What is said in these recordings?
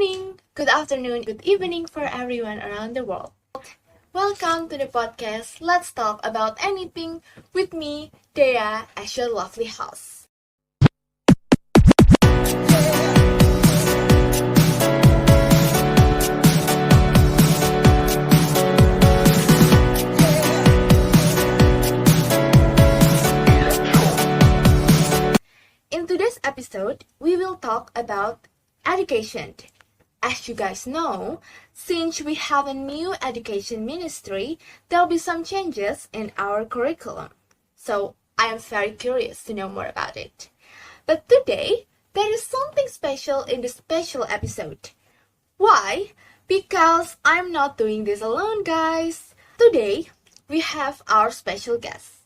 morning, good afternoon, good evening for everyone around the world. Welcome to the podcast Let's Talk About Anything with me, Dea, as your lovely host. In today's episode, we will talk about education. As you guys know, since we have a new education ministry, there'll be some changes in our curriculum. So I am very curious to know more about it. But today, there is something special in this special episode. Why? Because I'm not doing this alone, guys. Today, we have our special guest.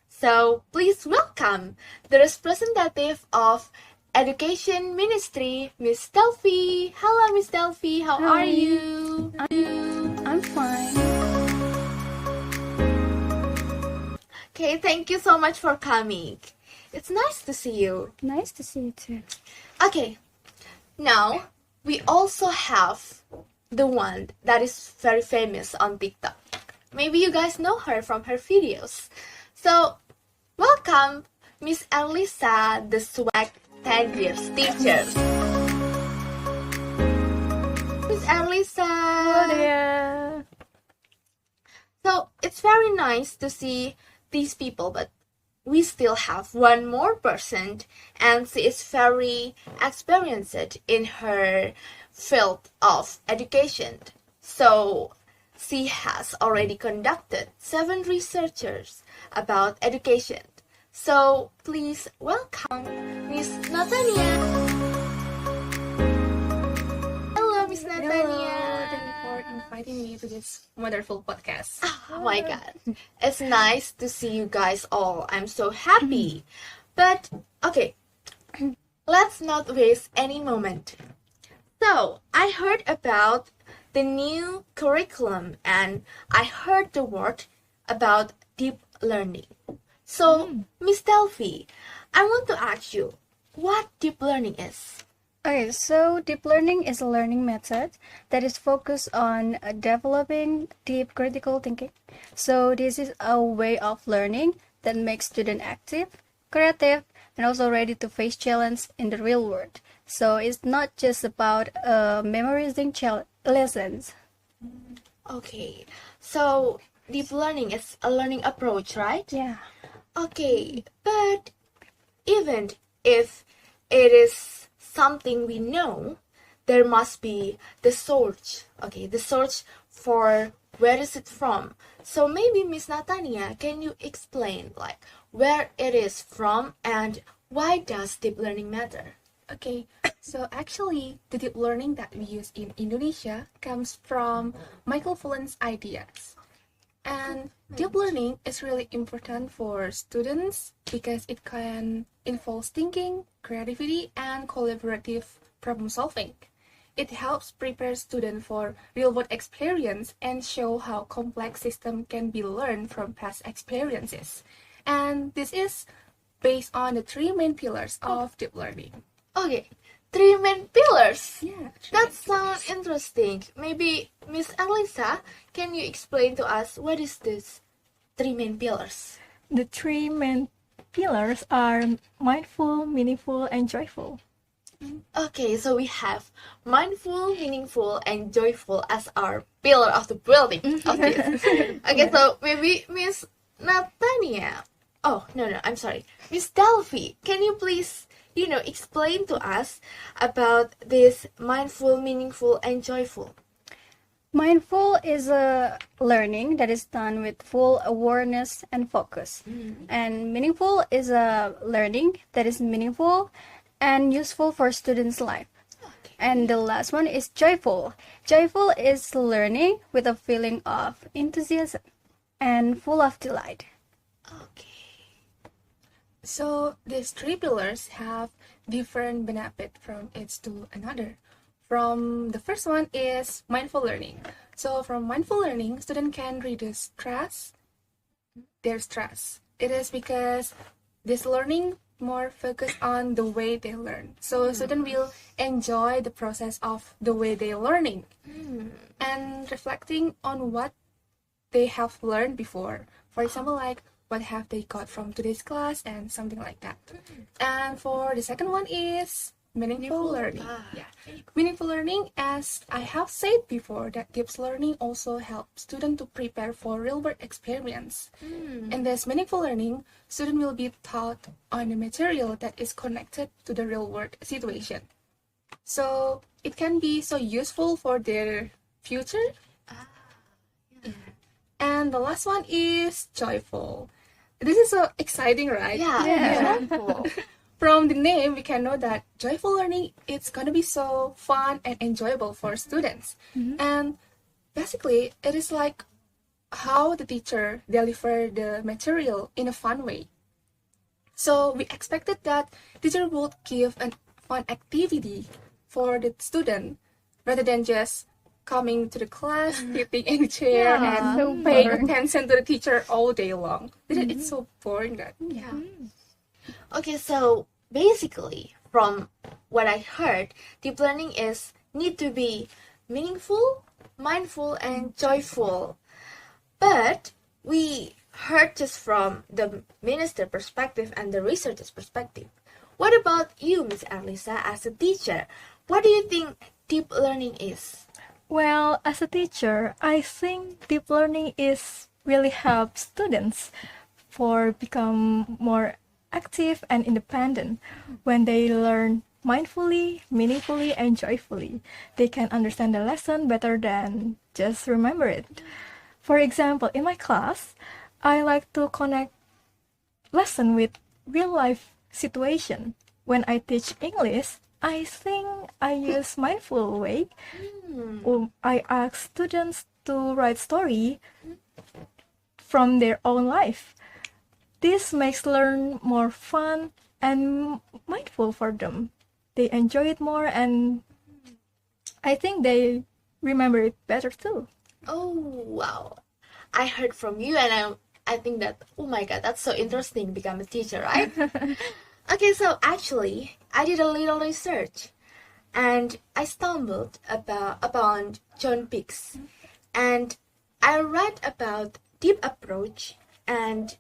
So please welcome the representative of Education Ministry, Miss Delfi. Hello, Miss Delfi. How Hi. are you? I'm fine. Okay, thank you so much for coming. It's nice to see you. Nice to see you too. Okay, now we also have the one that is very famous on TikTok. Maybe you guys know her from her videos. So, welcome, Miss Erlisa, the swag 10 years teacher. Miss Erlisa. Hello there. So it's very nice to see these people, but we still have one more person, and she is very experienced in her field of education. So she has already conducted 7 researchers about education. So please welcome Miss Nathania. Hello, Miss Nathania. Thank you for inviting me to this wonderful podcast. Oh my god. It's nice to see you guys all. I'm so happy. But okay, let's not waste any moment. So, I heard about the new curriculum and I heard the word about deep learning. So, Miss Delfi, I want to ask you what deep learning is. Okay, so deep learning is a learning method that is focused on developing deep critical thinking. So this is a way of learning that makes students active, creative, and also ready to face challenge in the real world. So it's not just about memorizing lessons. Okay, so deep learning is a learning approach, right? Yeah. Okay, but even if it is something we know, there must be the source. Okay, the source for where is it from. So maybe Miss Nathania, can you explain like where it is from and why does deep learning matter? Okay, so actually, the deep learning that we use in Indonesia comes from Michael Fullen's ideas. And deep learning is really important for students because it can involve thinking, creativity, and collaborative problem solving. It helps prepare students for real-world experience and show how complex systems can be learned from past experiences. And this is based on the 3 main pillars of deep learning. Okay, 3 main pillars. Yeah, That sounds interesting. Maybe Miss Erlisa, can you explain to us what is this 3 main pillars? The 3 main pillars are mindful, meaningful, and joyful. Okay, so we have mindful, meaningful, and joyful as our pillar of the building of this. Okay, so maybe Miss Nathania. Oh, no, I'm sorry. Miss Delfi, can you please, explain to us about this mindful, meaningful, and joyful? Mindful is a learning that is done with full awareness and focus. And meaningful is a learning that is meaningful and useful for students' life. Okay. And the last one is joyful. Joyful is learning with a feeling of enthusiasm and full of delight. Okay. So these 3 pillars have different benefit from each to another. From the first one is mindful learning. So from mindful learning, student can reduce their stress. It is because this learning more focused on the way they learn. So students will enjoy the process of the way they're learning and reflecting on what they have learned before. For example, like what have they got from today's class and something like that. And for the second one is meaningful learning. Meaningful learning, as I have said before, that deep learning also helps students to prepare for real-world experience. In this meaningful learning, students will be taught on the material that is connected to the real-world situation. So it can be so useful for their future. And the last one is joyful. This is so exciting, right? Yeah. Joyful. From the name, we can know that joyful learning, it's going to be so fun and enjoyable for students. And basically, it is like how the teacher deliver the material in a fun way. So we expected that teacher would give a fun activity for the student rather than just coming to the class, sitting in the chair, and paying attention to the teacher all day long. It's so boring that. Okay, so basically, from what I heard, deep learning is need to be meaningful, mindful, and joyful. But we heard just from the minister perspective and the researcher's perspective. What about you, Miss Erlisa, as a teacher? What do you think deep learning is? Well, as a teacher, I think deep learning is really help students for become more active and independent. When they learn mindfully, meaningfully, and joyfully, they can understand the lesson better than just remember it. For example, in my class, I like to connect lesson with real life situation. When I teach English, I think I use mindful way. I ask students to write story from their own life. This makes learn more fun and mindful for them. They enjoy it more and I think they remember it better too. Oh, wow. I heard from you and I think that, oh my god, that's so interesting, become a teacher, right? Okay, so actually, I did a little research and I stumbled upon John Picks and I read about deep approach and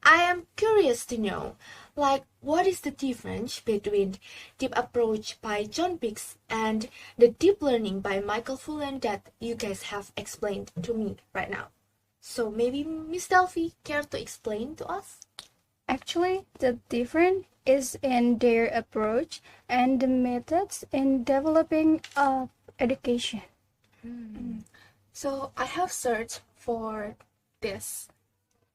I am curious to know, like, what is the difference between deep approach by John Picks and the deep learning by Michael Fullen that you guys have explained to me right now? So maybe Miss Delfi care to explain to us? Actually, the difference is in their approach and the methods in developing education. So I have searched for this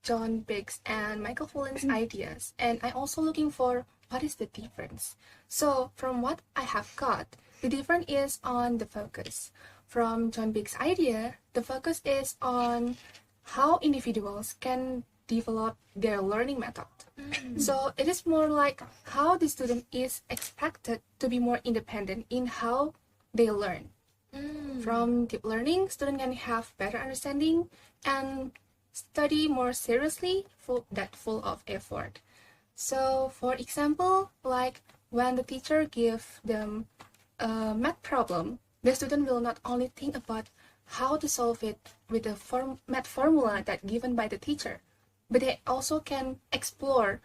John Biggs and Michael Fullen's ideas, and I'm also looking for what is the difference. So from what I have got, the difference is on the focus. From John Biggs' idea, the focus is on how individuals can develop their learning method. So it is more like how the student is expected to be more independent in how they learn. From deep learning, students can have better understanding and study more seriously, full of effort. So for example, like when the teacher gives them a math problem, the student will not only think about how to solve it with the math formula that given by the teacher, but they also can explore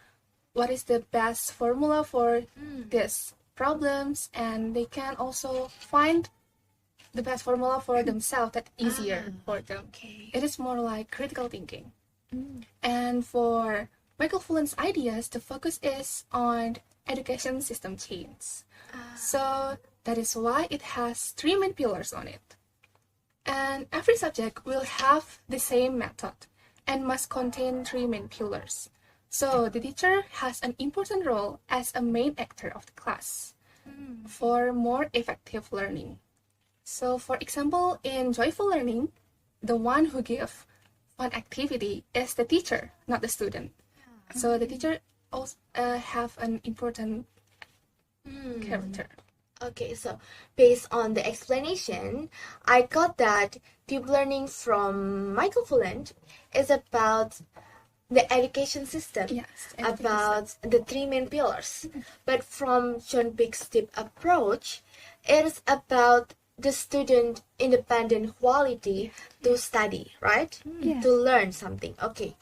what is the best formula for these problems, and they can also find the best formula for themselves that's easier for them. Okay. It is more like critical thinking. And for Michael Fullen's ideas, the focus is on education system change. So that is why it has 3 main pillars on it. And every subject will have the same method and must contain 3 main pillars. So the teacher has an important role as a main actor of the class for more effective learning. So for example, in joyful learning, the one who gives fun activity is the teacher, not the student. So the teacher also have an important character. Okay, so based on the explanation, I got that deep learning from Michael Fullen is about the education system, Yes, about the three main pillars. But from John Bick's deep approach, it is about the student independent quality to study, right? Yes. To learn something. Okay.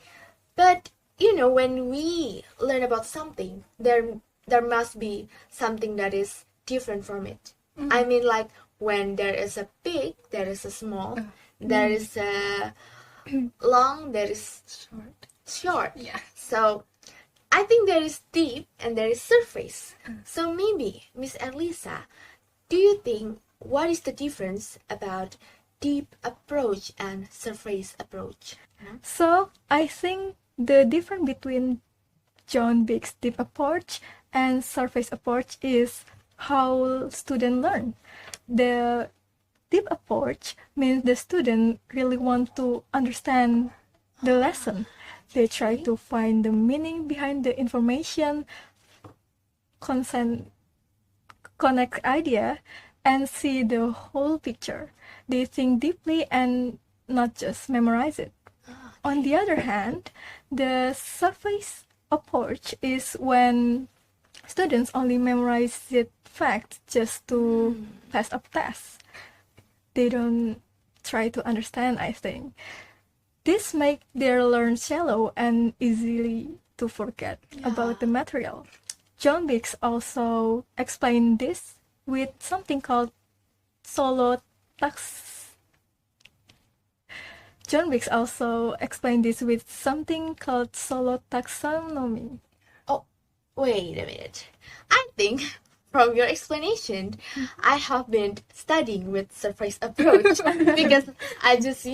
But you know, when we learn about something, there must be something that is different from it. I mean, like when there is a big, there is a small, there is a long, there is short. short. Yeah. So I think there is deep and there is surface. So maybe, Miss Erlisa, do you think what is the difference about deep approach and surface approach? So I think the difference between John Bick's deep approach and surface approach is how students learn. The deep approach means the student really want to understand the lesson. They try to find the meaning behind the information, connect idea, and see the whole picture. They think deeply and not just memorize it. On the other hand, the surface approach is when students only memorize the facts just to pass a test. They don't try to understand, I think. This makes their learn shallow and easily to forget about the material. John Biggs also explained this with something called solo tax. John Biggs also explained this with something called solo taxonomy. Oh, wait a minute. I think from your explanation, I have been studying with surface approach because I just,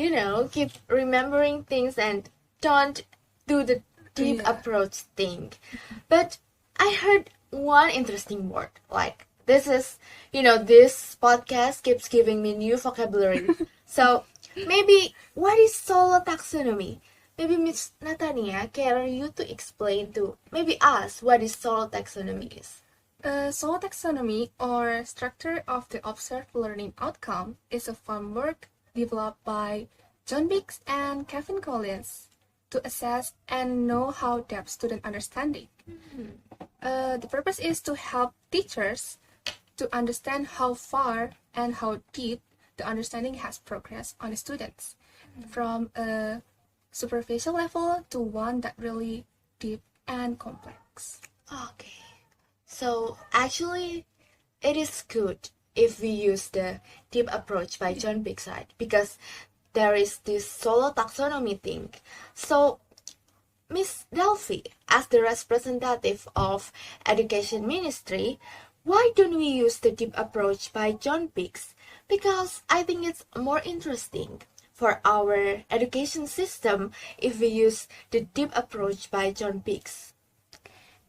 keep remembering things and don't do the deep approach thing. But I heard one interesting word. Like, this is, this podcast keeps giving me new vocabulary. So, maybe, what is solo taxonomy? Maybe Miss Nathania, can you to explain to maybe us what is solo taxonomy is? Solo taxonomy, or structure of the observed learning outcome, is a framework developed by John Biggs and Kevin Collins to assess and know how depth student understanding. The purpose is to help teachers to understand how far and how deep the understanding has progressed on the students, from a superficial level to one that really deep and complex. Okay. So, actually, it is good if we use the deep approach by John Biggs, right? Because there is this solo taxonomy thing. So, Miss Delfi, as the representative of Education Ministry, why don't we use the deep approach by John Biggs? Because I think it's more interesting for our education system if we use the deep approach by John Biggs.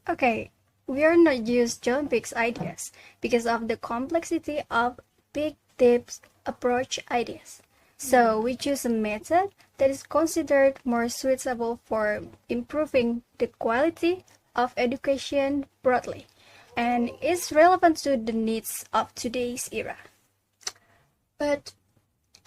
Okay, we are not use John Biggs ideas because of the complexity of big deep approach ideas. So we choose a method that is considered more suitable for improving the quality of education broadly and is relevant to the needs of today's era. But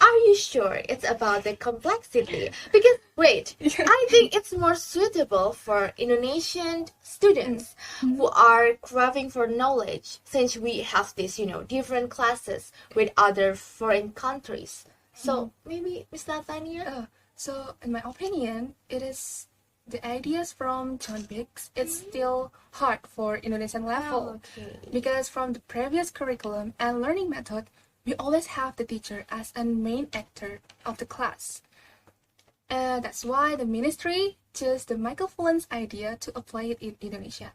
are you sure it's about the complexity? Because, wait, I think it's more suitable for Indonesian students who are craving for knowledge, since we have this, different classes with other foreign countries. So, maybe, Miss Nathania? So, in my opinion, it is the ideas from John Biggs. It's still hard for Indonesian level Okay. because from the previous curriculum and learning method, we always have the teacher as a main actor of the class. That's why the ministry chose the Michael Fullen's idea to apply it in Indonesia.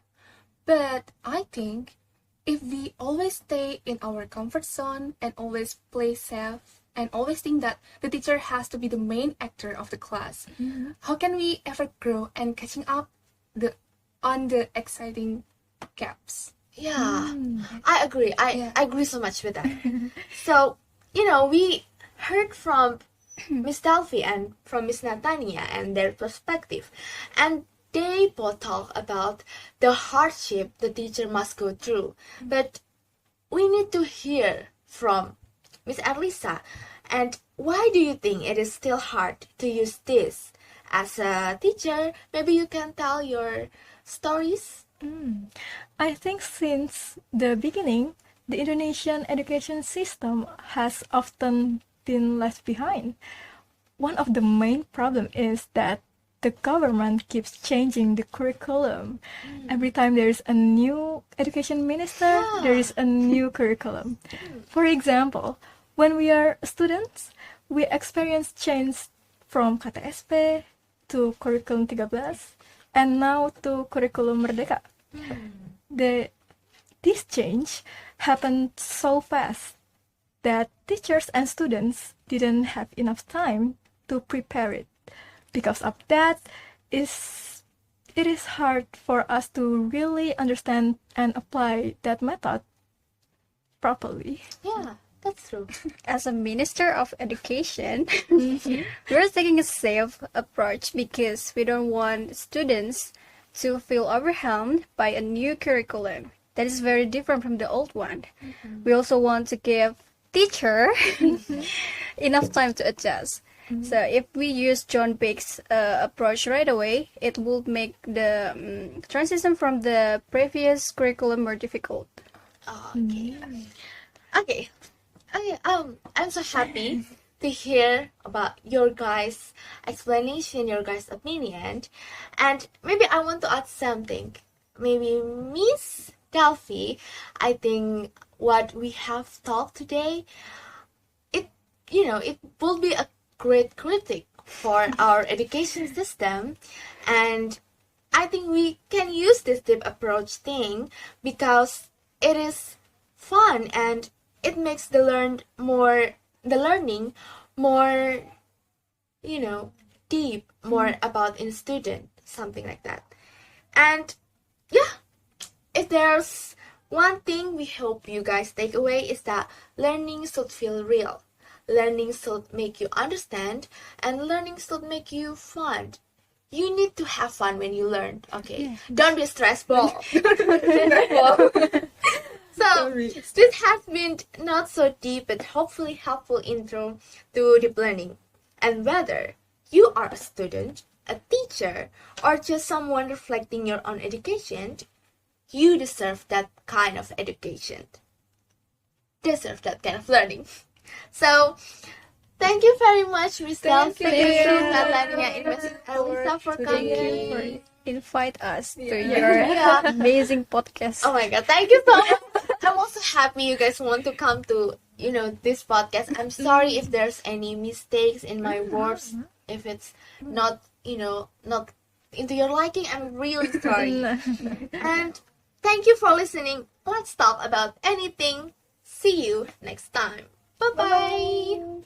But I think if we always stay in our comfort zone and always play safe and always think that the teacher has to be the main actor of the class, how can we ever grow and catching up on the exciting gaps? Yeah, I agree. I agree so much with that. So, we heard from Miss Delphi and from Miss Nathania and their perspective. And they both talk about the hardship the teacher must go through. But we need to hear from Miss Erlisa. And why do you think it is still hard to use this As a teacher, maybe you can tell your stories. I think since the beginning, the Indonesian education system has often been left behind. One of the main problems is that the government keeps changing the curriculum. Every time there is a new education minister, there is a new curriculum. For example, when we are students, we experience change from KTSP to Curriculum 13 and now to Curriculum Merdeka. This change happened so fast that teachers and students didn't have enough time to prepare it. Because of that, it is hard for us to really understand and apply that method properly. Yeah, that's true. As a Minister of Education, we're taking a safe approach because we don't want students to feel overwhelmed by a new curriculum that is very different from the old one. We also want to give teacher enough time to adjust. So if we use John Beck's approach right away, it will make the transition from the previous curriculum more difficult. Okay. Okay. I'm so happy to hear about your guys' explanation, your guys' opinion. And maybe I want to add something. Maybe Miss Delfi, I think what we have talked today, it will be a great critic for our education system. And I think we can use this deep approach thing because it is fun and it makes the learning more, deep, more about in student, something like that. And yeah, if there's one thing we hope you guys take away is that learning should feel real. Learning should make you understand, and learning should make you fun. You need to have fun when you learn, okay? Yeah. Don't be stressful. So, this has been not so deep but hopefully helpful intro to deep learning. And whether you are a student, a teacher, or just someone reflecting your own education, you deserve that kind of education. Deserve that kind of learning. So, thank you very much, Miss Delfi, Nathania, and Miss Erlisa for coming. Invite us to your amazing podcast. Oh my god, thank you so much. I'm also happy you guys want to come to, this podcast. I'm sorry if there's any mistakes in my words. If it's not, not into your liking, I'm really sorry. And thank you for listening. Let's talk about anything. See you next time. Bye-bye.